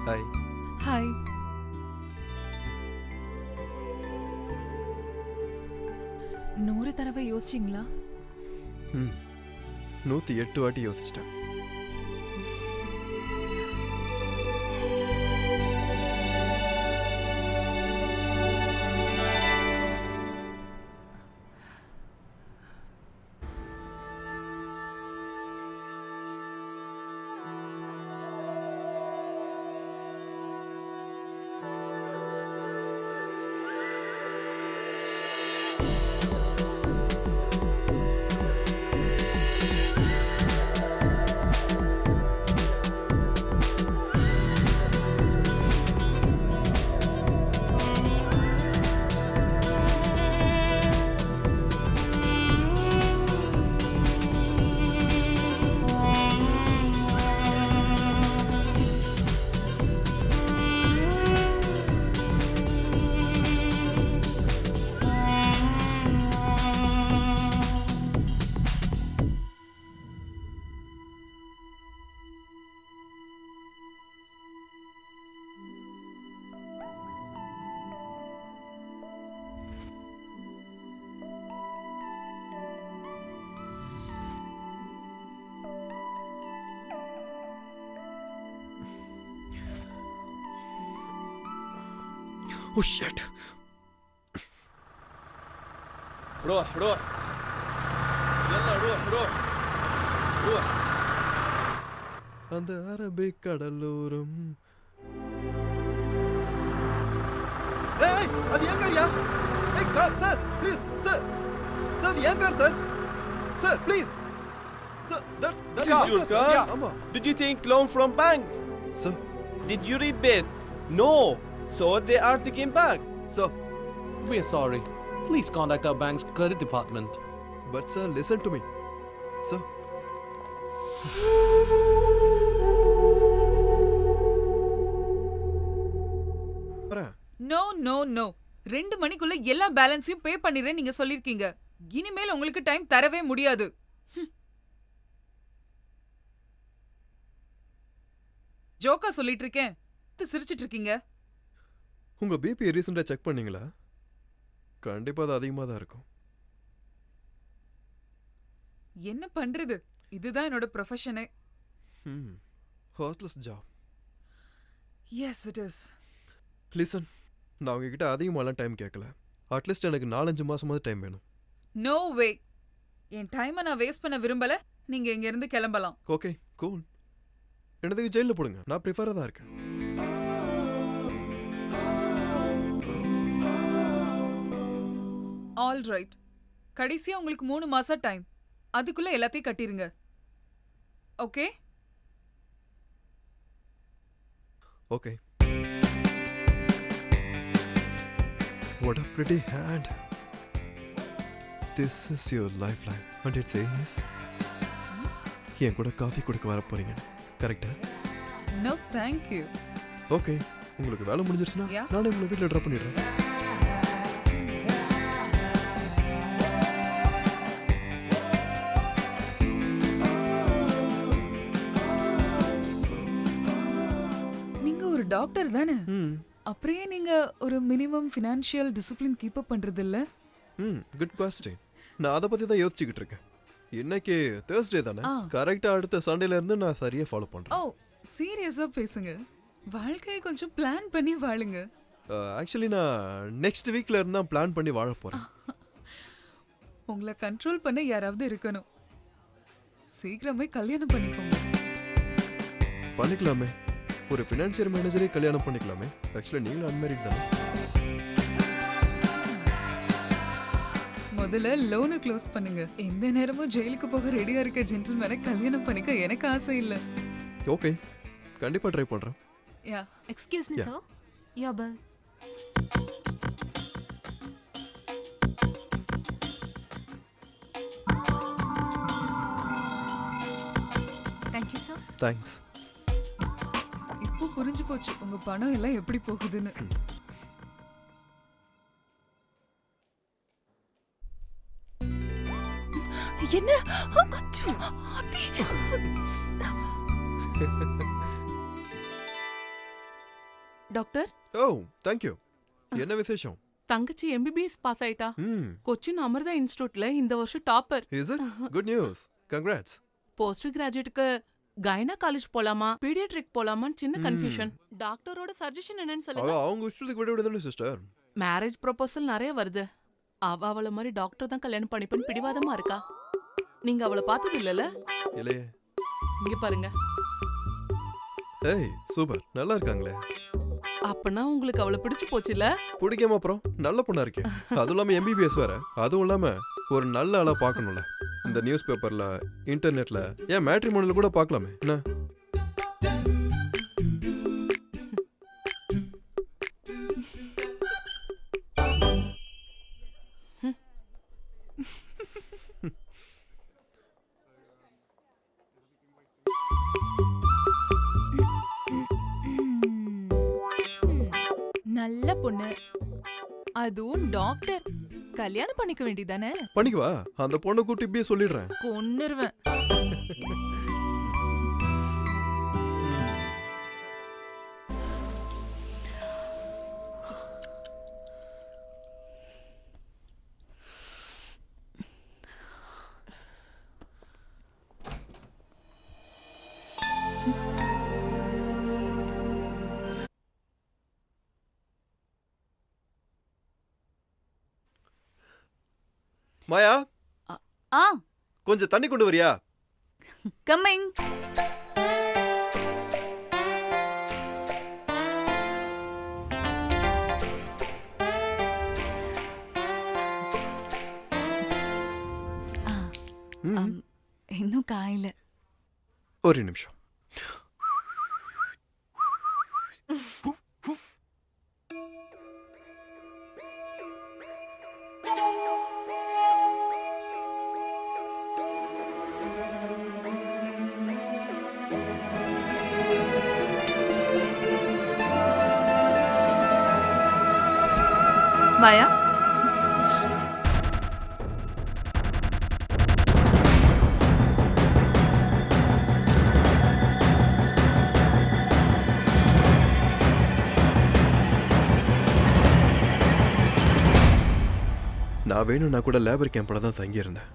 Hi. Hi. நூறு தடவை யோசிச்சிங்களா? 108 வாட்டி யோசிச்சிட்டேன். Oh shit. Bro. அந்த அரபிக் கடலோரம். ஏய் அது ஏன் காரியா? ஏய் car sir please sir. Sir ஏன் car sir? Sir please. Sir that's This is your car? ஆமா. Did you take loan from bank? Sir Did you repay? No. So they are taking back. Sir We are sorry. Please contact our bank's credit department. but sir listen to me. Sir. No 2 மணிக்குள்ள எல்லா பேலன்ஸையும் பே பண்ணிடுறேன் நீங்க சொல்லிருக்கீங்க. இனிமேல் உங்களுக்கு time தரவே முடியாது. ஜோக்கா சொல்லிட்டு இருக்கேன், சிரிச்சிட்டு இருக்கீங்க. உங்க பிபி ரீசெண்டா செக் பண்ணீங்களா? கண்டிப்பா அது அதிகமா தான் இருக்கும். என்ன பண்றது, இதுதான் என்னோட ப்ரொஃபஷனே. Hostels job. Yes it is. Listen, நான் உங்ககிட்ட அதிகமாலாம் டைம் கேட்கல. அட்லீஸ்ட் எனக்கு 4-5 மாசமாவது டைம் வேணும். நோ வே. என் டைமை நான் வேஸ்ட் பண்ண விரும்பல. நீங்க இங்க இருந்து கிளம்பலாம். Okay cool. என்னதுக்கு ஜெயிலில் போடுங்க, நான் ப்ரிஃபராக தான் இருக்கேன். All right. கடைசியா உங்களுக்கு 3 மாசம் டைம். அதுக்குள்ள எல்லாத்தையும் கட்டிருங்க. Okay okay. What a pretty hand. This is your lifeline. And it says என் கூட காஃபி குடிக்க வர போறீங்க, கரெக்டா? No thank you. ஓகே, உங்களுக்கு வேலை முடிஞ்சிருச்சுன்னா Yeah. நானே உங்களை வீட்டில் ட்ராப் பண்ணிடுறேன். நீங்க ஒரு டாக்டர் தானே? அப்புறம் நீங்க ஒரு minimum financial discipline keep up பண்றது இல்ல? Good question. நான் அதை பத்தி தான் யோசிச்சுக்கிட்டு இருக்கேன். இன்னைக்கு Thursday தானே, கரெக்டா அடுத்த சண்டேல இருந்து நான் சரியா ஃபாலோ பண்றேன். ஓ சீரியஸா பேசுங்க. வாழ்க்கையை கொஞ்சம் பிளான் பண்ணி வாழுங்க. ஆக்சுவலி நான் நெக்ஸ்ட் வீக்ல இருந்து தான் பிளான் பண்ணி வாழ போறேன். உங்களை கண்ட்ரோல் பண்ண யாராவது இருக்கணும். சீக்கிரமே கல்யாணம் பண்ணிக்கோங்க. பண்ணிக்கலாமே, ஒரு ஃபினான்ஷியல் மேனேஜரே கல்யாணம் பண்ணிக்கலாமே. ஆக்சுவலி நீங்களும் அன்மேரிட் தானே. முதல்ல லோனை க்ளோஸ் பண்ணுங்க. எந்த நேரமும் ஜெயிலுக்கு போக ரெடியா இருக்க ஜென்டில்மேனை கல்யாணம் பண்ணிக்க எனக்கு ஆசை இல்ல. ஓகே, கண்டிப்பா ட்ரை பண்றேன். யா Excuse me, Yeah. sir. Your bill. Thank you, sir. Thanks. இப்போ புரிஞ்சு போச்சு உங்க பணம் எல்லாம் எப்படி போகுதுன்னு. என்ன? அச்சோ, ஆத்தி. டாக்டர் ஓ தேங்க்யூ. என்ன விசேஷம்? தங்கச்சி எம்பிபிஎஸ் பாஸ் ஆயிட்டா. ம் கொச்சின் அமிர்தா இன்ஸ்டிடியூட்ல இந்த வருஷம் topper. Is it good news. Congrats. Post கிராஜுவேட்டுக்கு கைனா காலேஜ் போலாமா பீடியாட்ரிக் போலாமான்னு சின்ன கன்ஃபியூஷன். டாக்டரோட சஜஷன் என்னன்னு சொல்லுங்க. அவங்க இஷ்டத்துக்கு விட விடுதானே சிஸ்டர். மேரேஜ் ப்ரொபோசல் நிறைய வருது. அவள மாதிரி டாக்டர் தான் கல்யாணம் பண்ணிப்பேன்னு பிடிவாதமா இருக்கா. நீங்க அவளை பார்த்தது இல்லல? இல்லையே. இங்க பாருங்க. ஏய் சூப்பர், நல்லா இருக்காங்களே. அப்பனா உங்களுக்கு அவளை பிடிச்சு போச்சுல? பிடிக்காம அப்புறம் நல்ல பொண்ணா இருக்கே. அதுவும் இல்லாம எம்பிபிஎஸ் வேற. அதுவும் இல்லாம ஒரு நல்ல ஆளா பார்க்கணும்ல. இந்த நியூஸ் பேப்பர்ல இன்டர்நெட்ல ஏன் மேட்ரிமோனில கூட பார்க்கலாமே என்ன? நல்ல பொண்ணு, அதுவும் டாக்டர். கல்யாணம் பண்ணிக்க வேண்டியதானே? பண்ணிக்குவா. அந்த பொண்ணை கூப்பிட்டு இப்படியே சொல்லிடுறேன். கொன்னுருவேன். மாயா, ஆ கொஞ்சம் தண்ணி கொண்டு வரியா? கம்மிங். இன்னும் காயில. ஒரு நிமிஷம். மாயா, நான் வேணும்னா கூட லேபர் கேம்ப்ல தான் தங்கியிருந்தேன்.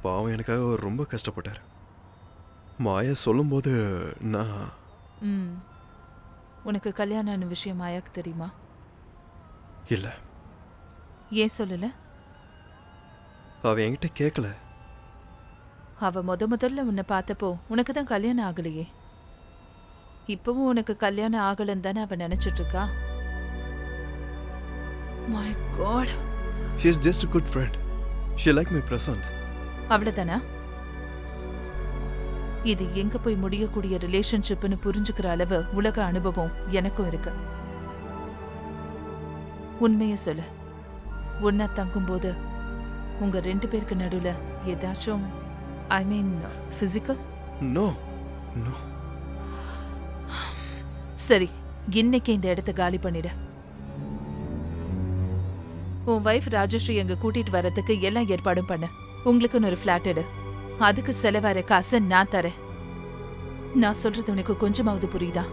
பாவம் எனக்காக அவர் ரொம்ப கஷ்டப்பட்டார். மாயா சொல்லும்போது நான் உனக்கு கல்யாணம் விஷயம் மாயாக்கு தெரியுமா? இல்லை. ஏன் சொல்லல? அவ என்கிட்ட கேட்கல. அவ முதல்ல உன்னை பார்த்தப்போ உனக்கு தான் கல்யாணம் ஆகலையே. இப்பவும் உனக்கு கல்யாணம் ஆகலன்னு தானே அவ நினைச்சிட்டு இருக்கா. My god. She is just a good friend. She like my presence. அவ்வளவுதானா? இது எங்க போய் முடியக்கூடிய ரிலேஷன்ஷிப்னு புரிஞ்சுக்கிற அளவு உலக அனுபவம் எனக்கும் இருக்கு. உண்மையை சொல்லு. ஒன்னா தங்கும்போது உங்க 2 பேருக்கு நடுவுல ஏதாச்சும் ஐ மீன் பிசிக்கல்? No. No. சரி, இன்னைக்கு இந்த இடத்தை காலி பண்ணிடு. உன் வைஃப் ராஜஸ்ரீ எங்க கூட்டிட்டு வரதுக்கு எல்லா ஏற்பாடும் பண்ண. உங்களுக்குன்னு ஒரு ஃபிளாட் எடு. அதுக்கு செலவார காசை நான் தரேன். நான் சொல்றது உனக்கு கொஞ்சமாவது புரியுதா?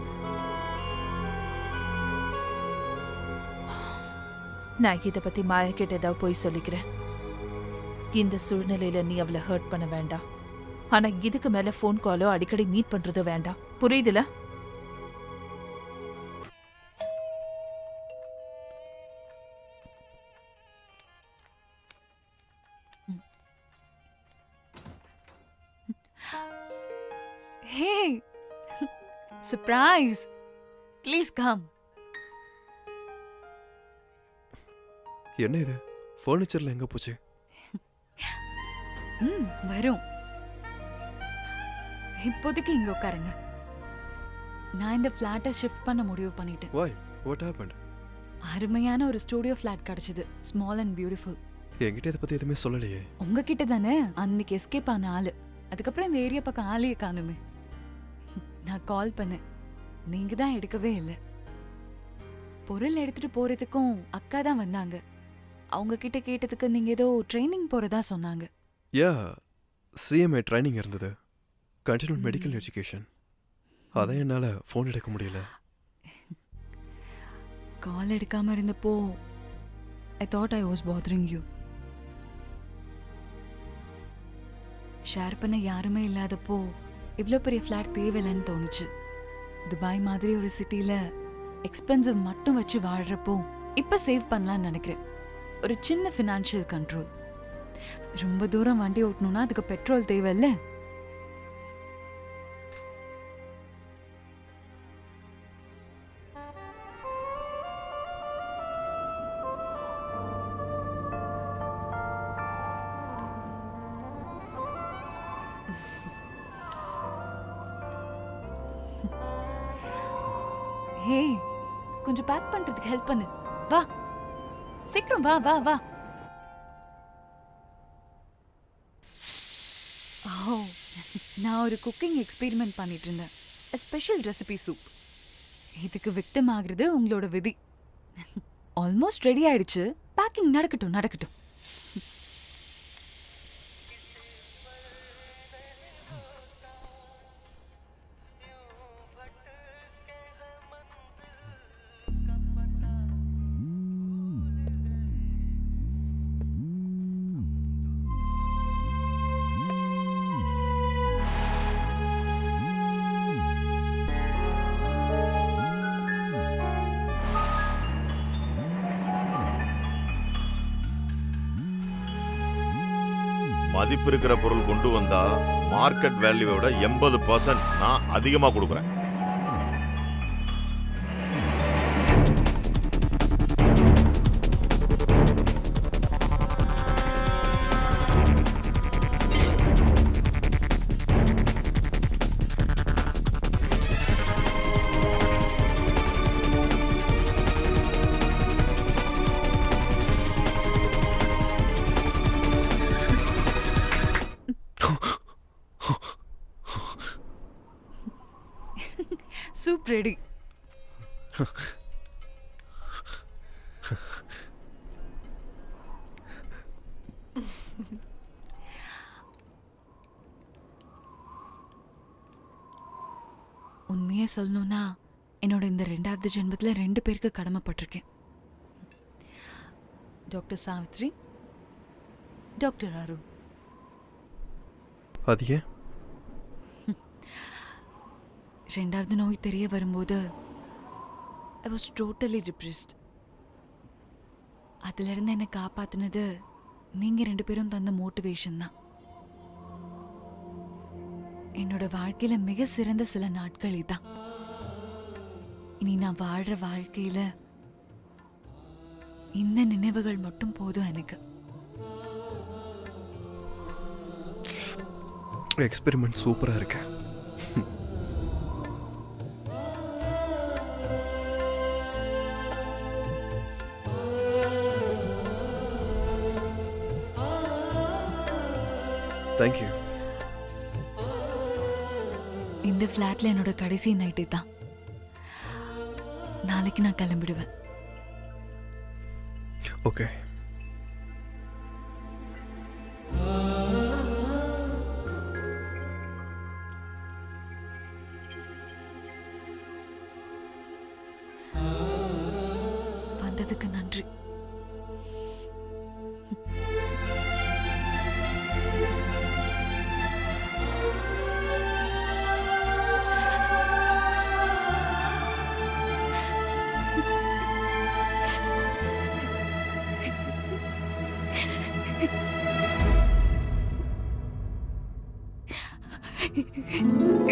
நான் இதை பத்தி மாயா கிட்ட ஏதாவது போய் சொல்லிக்கிறேன். இந்த சூழ்நிலையில நீ அவளை ஹர்ட் பண்ண வேண்டாம். ஆனா இதுக்கு மேல ஃபோன் காலோ அடிக்கடி மீட் பண்றதோ வேண்டாம். புரியுதுல? Hey! Surprise! Please come. என்ன இது? ஃபர்னிச்சர்ல எங்க போச்சு? வரும். இப்போதைக்கு இங்க உட்காருங்க. நான் இந்த ஃபிளாட்டை ஷிஃப்ட் பண்ண முடிவு பண்ணிட்டேன். Why? What happened? அருமையான ஒரு ஸ்டூடியோ ஃபிளாட் கிடைச்சது. Small and beautiful. என்கிட்ட இதை பத்தி எதுவுமே சொல்லலையே. உங்ககிட்ட தானே அன்னைக்கு எஸ்கேப் ஆன ஆளு. அதுக்கப்புறம் இந்த ஏரியா பக்கம் ஆளையே காணுமே. நான் கால் பண்ணேன், நீங்க தான் எடுக்கவே இல்லை. பொருள் எடுத்துட்டு போறதுக்கும் அக்கா தான் வந்தாங்க. அவங்க கிட்ட கேட்டதுக்கு நீங்க ஏதோ ட்ரைனிங் போறதா சொன்னாங்க. யா, சிஎம்ஏ ட்ரைனிங் இருந்தது. Continue medical education. அதான் என்னால் ஃபோன் எடுக்க முடியல. கால் எடுக்காம இருந்தப்போ I thought I was bothering you. Share பண்ண யாருமே இல்லாதப்போ இவ்வளோ பெரிய ஃப்ளாட் தேவையில்லைன்னு தோணுச்சு. துபாய் மாதிரி ஒரு சிட்டில எக்ஸ்பென்சிவ் மட்டும் வச்சு வாழ்றப்போ இப்ப சேவ் பண்ணலாம்னு நினைக்கிறேன். ஒரு சின்ன ஃபினான்ஷியல் கண்ட்ரோல். ரொம்ப தூரம் வண்டி ஓட்டணும்னா அதுக்கு பெட்ரோல் தேவையில்ல. ஹே, கொஞ்சம் பேக் பண்றதுக்கு ஹெல்ப் பண்ணு. வா, சீக்கிரம் வா வா வா. ஓ, நான் ஒரு குக்கிங் எக்ஸ்பெரிமெண்ட் பண்ணிட்டு இருந்தேன். Special recipe soup. இதுக்கு விக்டம் ஆகுறது உங்களோட விதி. ஆல்மோஸ்ட் ரெடி ஆயிடுச்சு. பேக்கிங் நடக்கட்டும் நடக்கட்டும். மதிப்பு இருக்கிற பொருள் கொண்டு வந்தா மார்க்கெட் வேல்யூவை விட 80% நான் அதிகமா கொடுக்குறேன். Soup ready. உண்மையே சொல்லணும்னா என்னோட இந்த 2வது ஜென்மத்துல 2 பேருக்கு கடமைப்பட்டிருக்கேன். Doctor Savitri, doctor Arun. அது ஏன்? 2வது நோய் தெரிய வரும்போது ஐ வாஸ் டோட்டலி டிப்ரெஸ்ட். அதிலிருந்து என்னை காப்பாத்தினது நீங்க 2 பேரும் தந்த மோட்டிவேஷன் தான். என்னோட வாழ்க்கையில மிக சிறந்த சில நாட்கள் இதான். இனி நான் வாழ்ற வாழ்க்கையில இந்த நினைவுகள் மட்டும் போதும் எனக்கு. எக்ஸ்பெரிமெண்ட் சூப்பரா இருக்கு. தேங்க்யூ. இந்த ஃப்ளாட்ல என்னோட கடைசி நைட்டு தான். நாளைக்கு நான் கிளம்பிடுவேன். ஓகே. வந்ததுக்கு நன்றி. Thank you.